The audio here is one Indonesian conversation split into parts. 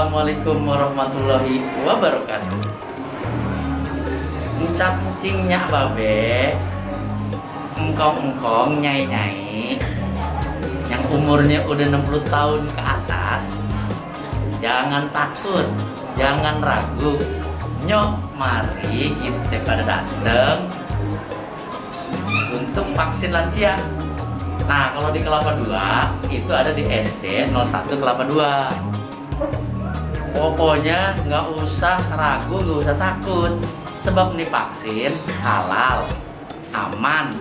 Assalamualaikum warahmatullahi wabarakatuh. Encak-encingnya babe, engkong-engkong, nyai-nyai yang umurnya udah 60 tahun ke atas, jangan takut, jangan ragu. Nyok mari kita pada dateng untuk vaksin lansia. Nah, kalau di Kelapa II itu ada di SD 01 Kelapa II. Pokoknya nggak usah ragu, nggak usah takut, sebab nih vaksin halal, aman.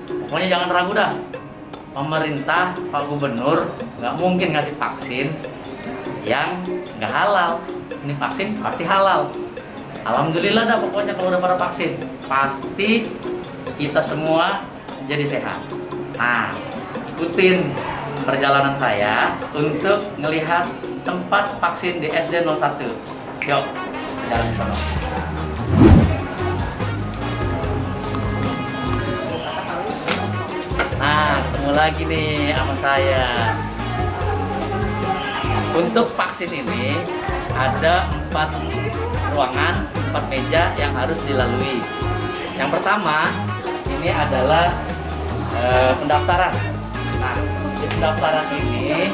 Pokoknya jangan ragu dah. Pemerintah, Pak Gubernur nggak mungkin ngasih vaksin yang nggak halal. Ini vaksin pasti halal. Alhamdulillah dah, pokoknya kalau udah pada vaksin pasti kita semua jadi sehat. Nah, ikutin perjalanan saya untuk melihat tempat vaksin di SD 01. Yuk, jalan ke sana. Nah, ketemu lagi nih sama saya. Untuk vaksin ini ada 4 ruangan, 4 meja yang harus dilalui. Yang pertama, ini adalah pendaftaran. Nah, di pendaftaran ini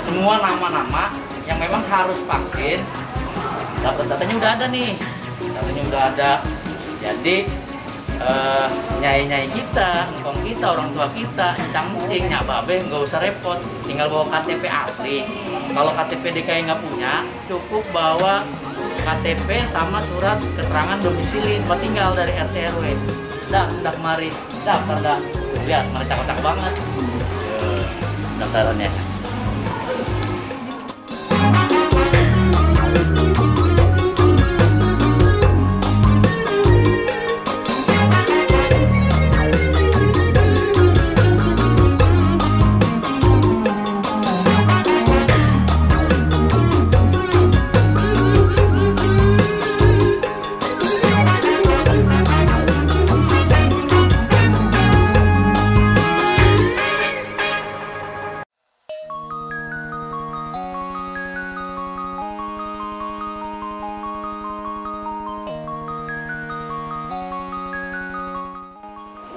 semua nama-nama yang memang harus vaksin, data-datanya udah ada nih. Datanya udah ada. Jadi nyai-nyai kita, engkong kita, orang tua kita, cangcing, nyak babe, nggak usah repot, tinggal bawa KTP asli. Kalau KTP DKI nggak punya, cukup bawa KTP sama surat keterangan domisili, tinggal dari RT RW. Dah kemari, daftar dah. Lihat, mana cakep-cakep banget. Daftarannya.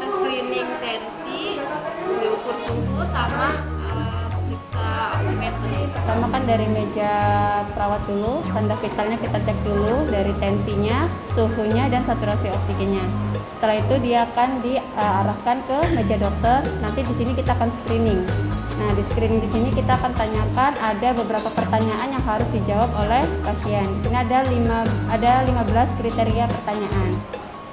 Screening tensi, diukur suhu sama periksa oximeter. Pertama kan dari meja perawat dulu, tanda vitalnya kita cek dulu dari tensinya, suhunya, dan saturasi oksigennya. Setelah itu dia akan diarahkan ke meja dokter. Nanti di sini kita akan screening. Nah, di screening di sini kita akan tanyakan, ada beberapa pertanyaan yang harus dijawab oleh pasien. Di sini ada 15 kriteria pertanyaan.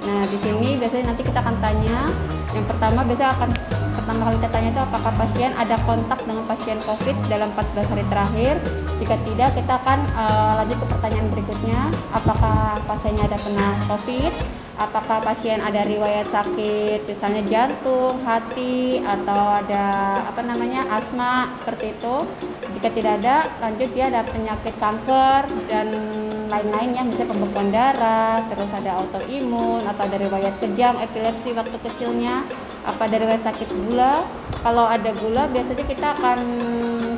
Nah, di sini biasanya nanti kita akan tanya. Yang pertama kali kita tanya itu apakah pasien ada kontak dengan pasien COVID dalam 14 hari terakhir. Jika tidak, kita akan lanjut ke pertanyaan berikutnya. Apakah pasiennya ada kena COVID? Apakah pasien ada riwayat sakit, misalnya jantung, hati, atau ada asma seperti itu. Jika tidak ada, lanjut dia ada penyakit kanker dan lain-lain ya, misalnya pembekuan darah, terus ada autoimun, atau ada riwayat kejang, epilepsi waktu kecilnya, apa ada riwayat sakit gula. Kalau ada gula, biasanya kita akan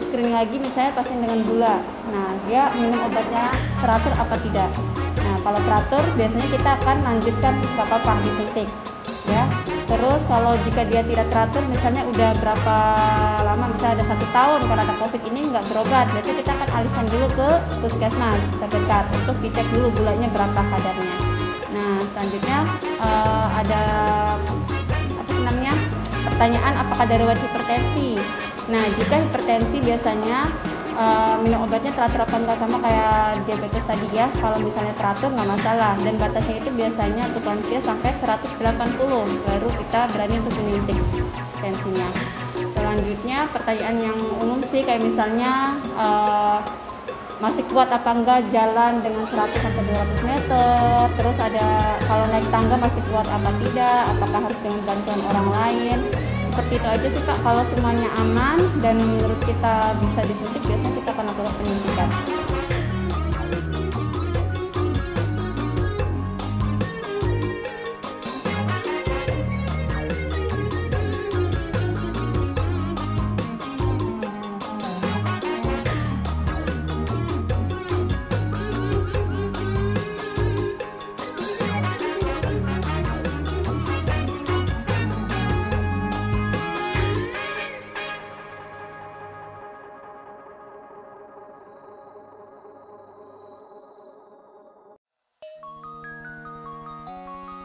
screening lagi, misalnya pasien dengan gula. Nah, dia minum obatnya teratur apa tidak. Nah, kalau teratur, biasanya kita akan lanjutkan gak apa-apa disuntik ya. Terus kalau jika dia tidak teratur, misalnya udah berapa lama, misalnya ada 1 tahun karena COVID ini nggak berobat, biasanya kita akan alihkan dulu ke puskesmas terdekat untuk dicek dulu gulanya berapa kadarnya. Nah, selanjutnya ada pertanyaan apakah ada riwayat hipertensi. Nah, jika hipertensi biasanya minum obatnya teratur apa enggak, sama kayak diabetes tadi ya. Kalau misalnya teratur nggak masalah, dan batasnya itu biasanya untuk lansia sampai 180, baru kita berani untuk menyuntik tensinya. Selanjutnya pertanyaan yang umum sih, kayak misalnya masih kuat apa enggak jalan dengan 100 sampai 200 meter, terus ada kalau naik tangga masih kuat apa tidak, apakah harus dengan bantuan orang lain. Seperti itu aja sih Pak. Kalau semuanya aman dan menurut kita bisa disuntik, biasanya kita akan lakukan penyuntikan.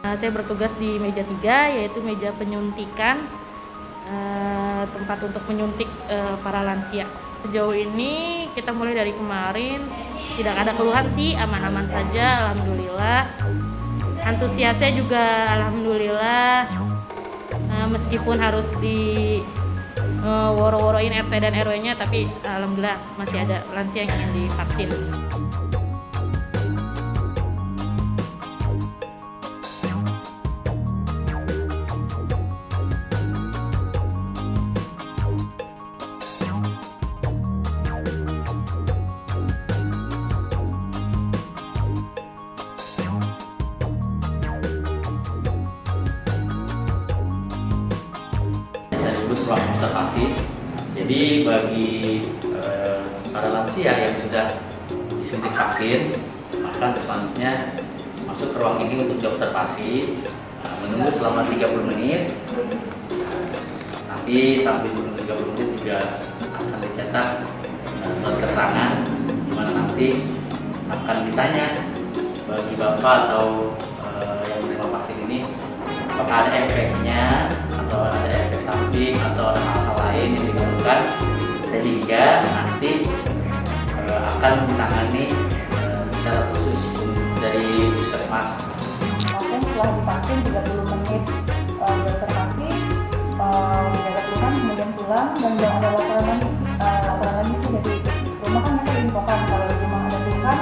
Saya bertugas di meja 3, yaitu meja penyuntikan, tempat untuk menyuntik para lansia. Sejauh ini kita mulai dari kemarin tidak ada keluhan sih, aman-aman saja, alhamdulillah. Antusiasnya juga alhamdulillah, meskipun harus di woro-woroin RT dan RW-nya, tapi alhamdulillah masih ada lansia yang ingin divaksin. Ruang observasi. Jadi bagi para lansia yang sudah disuntik vaksin, maka selanjutnya masuk ke ruang ini untuk diobservasi, menunggu selama 30 menit. Nanti sambil menunggu 30 menit juga akan dicetak surat keterangan, di mana nanti akan ditanya bagi bapak atau yang menerima vaksin ini apakah ada efeknya atau ada efek samping atau ada hal-hal lain yang ditemukan, sehingga nanti akan menangani secara khusus dari puskesmas. Pasien setelah divaksin 30 menit diobservasi, menjaga keluhan, kemudian pulang, dan jangan ada laporan lagi sih dari rumah. Kan mereka infokan kalau di rumah ada keluhan,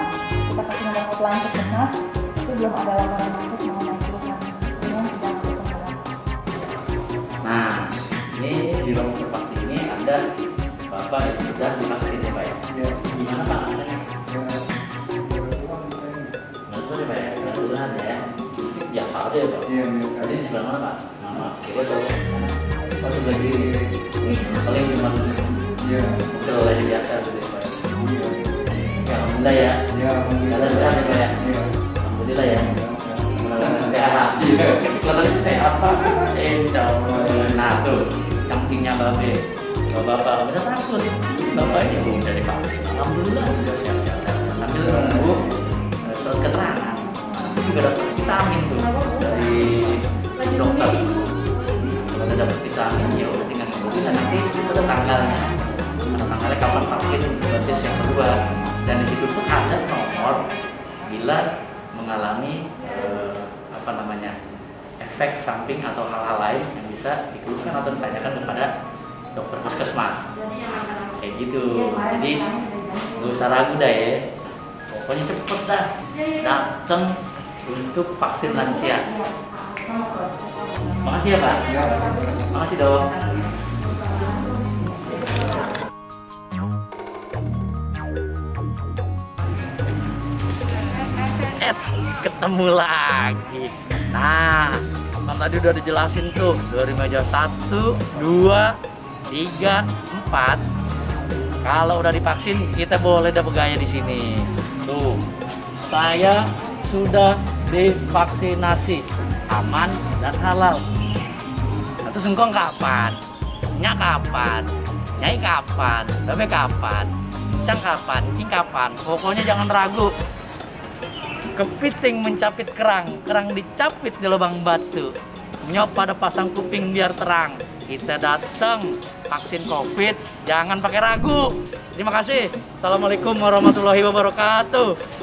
kita kasih nomor hotline puskesmas, itu belum ada laporan masuk mengenai keluhan sedang berkembang. Nah, ini di ruang observasi ini ada bapak yang sudah divaksin ya Pak ya? Gimana Pak? Betul ya Pak ya? Kebetulan ya? Biasa aja ya Pak? Tadi di sebelah mana Pak? Nama kiri atau? Pak sebelah kiri. Paling cuma betul lagi biasa gitu ya Pak ya? Alhamdulillah ya? Ada sehat ya Pak ya? Alhamdulillah ya? Sehat. Kelihatannya sehat Pak. Insya Allah. Nah tuh, sampingnya babe. Bapak bisa takut. Bapak ini udah divaksin. Alhamdulillah udah sehat-sehat. Sambil menunggu surat keterangan. Itu juga dapat vitamin tuh dari dokter. Kalau udah dapat vitamin ya udah tinggal nungguin, dan nanti ada tanggalnya. Ada tanggalnya kapan vaksin dosis yang kedua. Dan di situ pun ada nomor bila mengalami efek samping atau hal-hal lain yang bisa dikeluhkan atau ditanyakan kepada dokter puskesmas. Kayak gitu. Jadi nggak usah ragu dah ya. Pokoknya cepet dah datang untuk vaksin lansia. Makasih ya Pak. Makasih dong. Ketemu lagi. Nah, kan tadi udah dijelasin tuh dari meja 1, 2, 3, 4. Kalau udah divaksin kita boleh dah bergaya di sini. Tuh, saya sudah divaksinasi, aman dan halal. Atau sengkong kapan? Nyak kapan? Nyai kapan? Babe kapan? Cang kapan? Cing kapan? Pokoknya jangan ragu. Kepiting mencapit kerang, kerang dicapit di lubang batu. Nyop pada pasang kuping biar terang. Kita datang vaksin COVID, jangan pakai ragu. Terima kasih. Assalamualaikum warahmatullahi wabarakatuh.